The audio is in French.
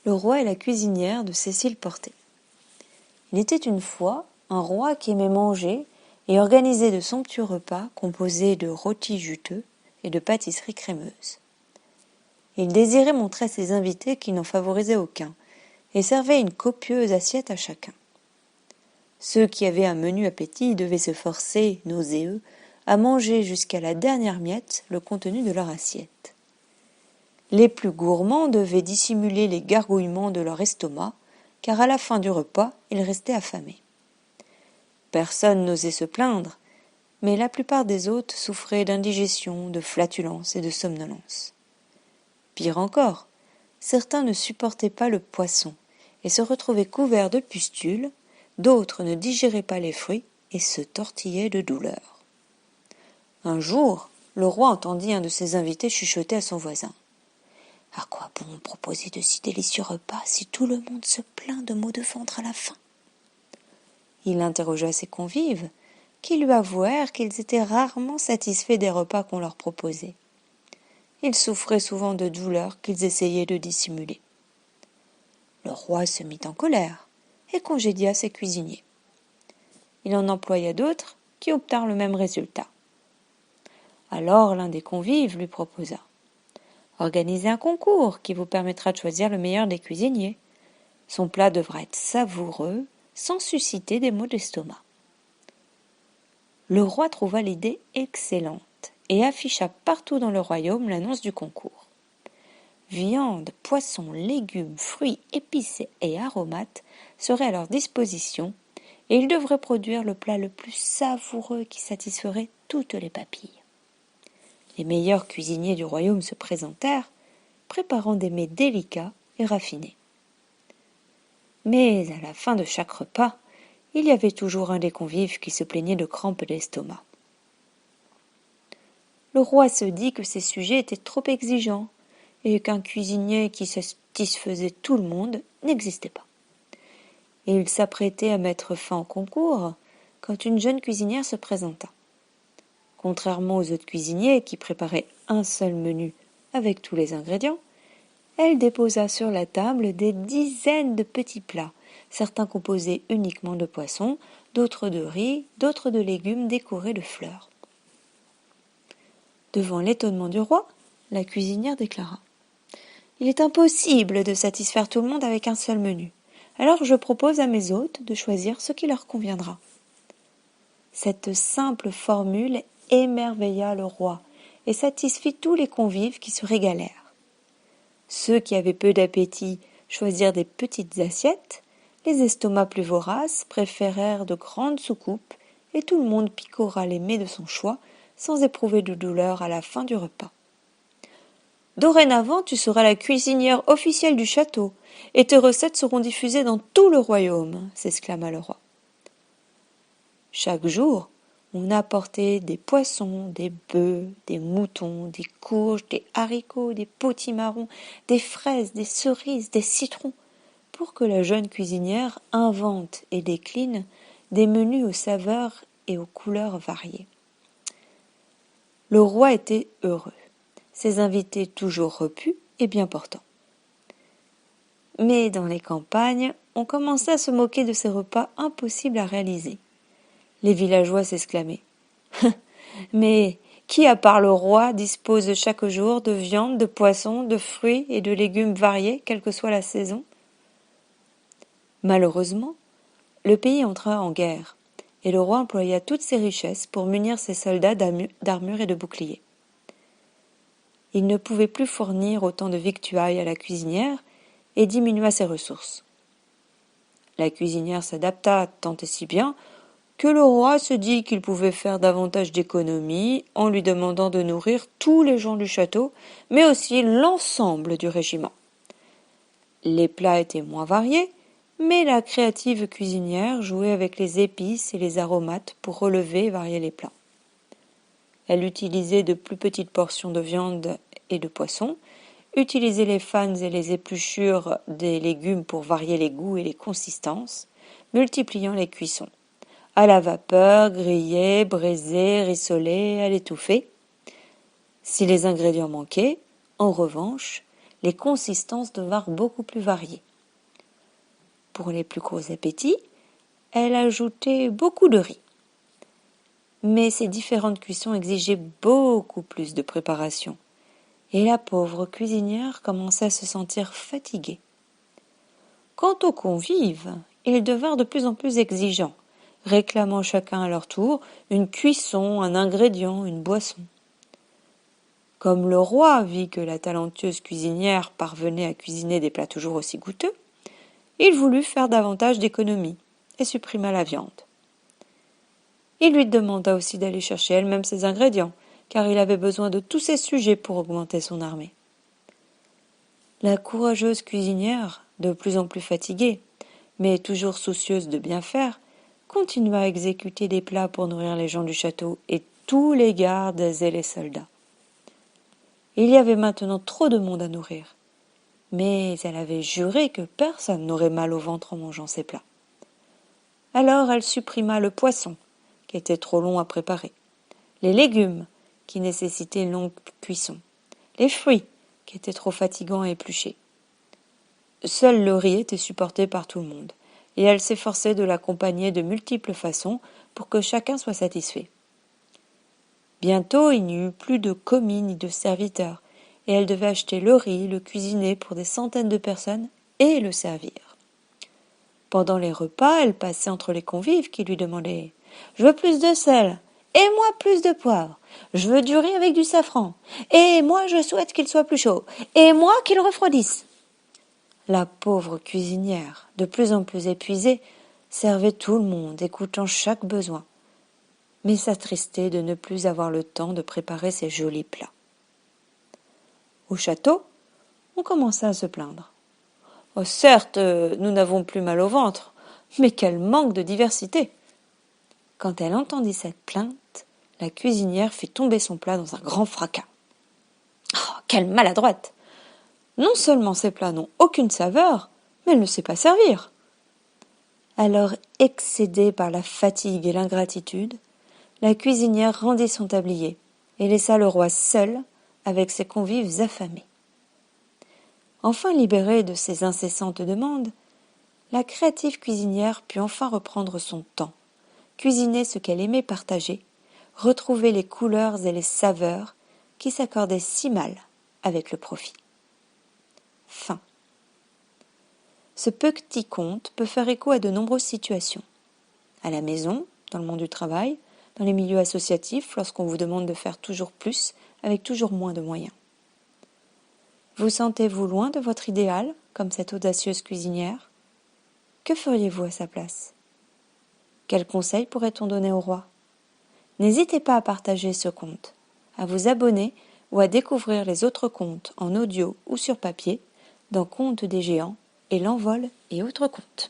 Le roi et la cuisinière de Cécile Portet. Il était une fois un roi qui aimait manger et organiser de somptueux repas composés de rôtis juteux et de pâtisseries crémeuses. Il désirait montrer à ses invités qu'il n'en favorisait aucun et servait une copieuse assiette à chacun. Ceux qui avaient un menu appétit devaient se forcer, nauséeux, à manger jusqu'à la dernière miette le contenu de leur assiette. Les plus gourmands devaient dissimuler les gargouillements de leur estomac, car à la fin du repas, ils restaient affamés. Personne n'osait se plaindre, mais la plupart des hôtes souffraient d'indigestion, de flatulence et de somnolence. Pire encore, certains ne supportaient pas le poisson et se retrouvaient couverts de pustules, d'autres ne digéraient pas les fruits et se tortillaient de douleur. Un jour, le roi entendit un de ses invités chuchoter à son voisin. « À quoi bon proposer de si délicieux repas si tout le monde se plaint de maux de ventre à la fin ?» Il interrogea ses convives, qui lui avouèrent qu'ils étaient rarement satisfaits des repas qu'on leur proposait. Ils souffraient souvent de douleurs qu'ils essayaient de dissimuler. Le roi se mit en colère et congédia ses cuisiniers. Il en employa d'autres qui obtinrent le même résultat. Alors l'un des convives lui proposa « Organisez un concours qui vous permettra de choisir le meilleur des cuisiniers. Son plat devra être savoureux, sans susciter des maux d'estomac. » Le roi trouva l'idée excellente et afficha partout dans le royaume l'annonce du concours. Viande, poissons, légumes, fruits, épices et aromates seraient à leur disposition et ils devraient produire le plat le plus savoureux qui satisferait toutes les papilles. Les meilleurs cuisiniers du royaume se présentèrent, préparant des mets délicats et raffinés. Mais à la fin de chaque repas, il y avait toujours un des convives qui se plaignait de crampes d'estomac. Le roi se dit que ces sujets étaient trop exigeants et qu'un cuisinier qui satisfaisait tout le monde n'existait pas. Et il s'apprêtait à mettre fin au concours quand une jeune cuisinière se présenta. Contrairement aux autres cuisiniers qui préparaient un seul menu avec tous les ingrédients, elle déposa sur la table des dizaines de petits plats, certains composés uniquement de poissons, d'autres de riz, d'autres de légumes décorés de fleurs. Devant l'étonnement du roi, la cuisinière déclara « Il est impossible de satisfaire tout le monde avec un seul menu. Alors je propose à mes hôtes de choisir ce qui leur conviendra. » Cette simple formule émerveilla le roi et satisfit tous les convives qui se régalèrent. Ceux qui avaient peu d'appétit choisirent des petites assiettes, les estomacs plus voraces préférèrent de grandes soucoupes et tout le monde picora les mets de son choix sans éprouver de douleur à la fin du repas. « Dorénavant, tu seras la cuisinière officielle du château et tes recettes seront diffusées dans tout le royaume, » s'exclama le roi. Chaque jour, on apportait des poissons, des bœufs, des moutons, des courges, des haricots, des potimarrons, des fraises, des cerises, des citrons, pour que la jeune cuisinière invente et décline des menus aux saveurs et aux couleurs variées. Le roi était heureux, ses invités toujours repus et bien portants. Mais dans les campagnes, on commençait à se moquer de ces repas impossibles à réaliser. Les villageois s'exclamaient « Mais qui, à part le roi, dispose chaque jour de viande, de poissons, de fruits et de légumes variés, quelle que soit la saison ?» Malheureusement, le pays entra en guerre, et le roi employa toutes ses richesses pour munir ses soldats d'armures et de boucliers. Il ne pouvait plus fournir autant de victuailles à la cuisinière et diminua ses ressources. La cuisinière s'adapta tant et si bien que le roi se dit qu'il pouvait faire davantage d'économies en lui demandant de nourrir tous les gens du château, mais aussi l'ensemble du régiment. Les plats étaient moins variés, mais la créative cuisinière jouait avec les épices et les aromates pour relever et varier les plats. Elle utilisait de plus petites portions de viande et de poisson, utilisait les fans et les épluchures des légumes pour varier les goûts et les consistances, multipliant les cuissons. À la vapeur, grillé, braisé, rissolé, à l'étouffée. Si les ingrédients manquaient, en revanche, les consistances devinrent beaucoup plus variées. Pour les plus gros appétits, elle ajoutait beaucoup de riz. Mais ces différentes cuissons exigeaient beaucoup plus de préparation, et la pauvre cuisinière commençait à se sentir fatiguée. Quant aux convives, ils devinrent de plus en plus exigeants, réclamant chacun à leur tour une cuisson, un ingrédient, une boisson. Comme le roi vit que la talentueuse cuisinière parvenait à cuisiner des plats toujours aussi goûteux, il voulut faire davantage d'économies et supprima la viande. Il lui demanda aussi d'aller chercher elle-même ses ingrédients, car il avait besoin de tous ses sujets pour augmenter son armée. La courageuse cuisinière, de plus en plus fatiguée, mais toujours soucieuse de bien faire, continua à exécuter des plats pour nourrir les gens du château et tous les gardes et les soldats. Il y avait maintenant trop de monde à nourrir, mais elle avait juré que personne n'aurait mal au ventre en mangeant ces plats. Alors elle supprima le poisson, qui était trop long à préparer, les légumes, qui nécessitaient une longue cuisson, les fruits, qui étaient trop fatigants à éplucher. Seul le riz était supporté par tout le monde, et elle s'efforçait de l'accompagner de multiples façons pour que chacun soit satisfait. Bientôt il n'y eut plus de commis ni de serviteurs, et elle devait acheter le riz, le cuisiner pour des centaines de personnes et le servir. Pendant les repas, elle passait entre les convives qui lui demandaient « Je veux plus de sel, et moi plus de poivre, je veux du riz avec du safran, et moi je souhaite qu'il soit plus chaud, et moi qu'il refroidisse. » La pauvre cuisinière, de plus en plus épuisée, servait tout le monde, écoutant chaque besoin, mais s'attristait de ne plus avoir le temps de préparer ces jolis plats. Au château, on commença à se plaindre. « Oh, certes, nous n'avons plus mal au ventre, mais quel manque de diversité !» Quand elle entendit cette plainte, la cuisinière fit tomber son plat dans un grand fracas. « Oh, quelle maladroite ! Non seulement ces plats n'ont aucune saveur, mais elle ne sait pas servir. » Alors, excédée par la fatigue et l'ingratitude, la cuisinière rendit son tablier et laissa le roi seul avec ses convives affamés. Enfin libérée de ses incessantes demandes, la créative cuisinière put enfin reprendre son temps, cuisiner ce qu'elle aimait partager, retrouver les couleurs et les saveurs qui s'accordaient si mal avec le profit. Fin. Ce petit conte peut faire écho à de nombreuses situations. À la maison, dans le monde du travail, dans les milieux associatifs, lorsqu'on vous demande de faire toujours plus avec toujours moins de moyens. Vous sentez-vous loin de votre idéal, comme cette audacieuse cuisinière ? Que feriez-vous à sa place ? Quels conseils pourrait-on donner au roi ? N'hésitez pas à partager ce conte, à vous abonner ou à découvrir les autres contes en audio ou sur papier dans Contes des géants et l'envol et autres contes.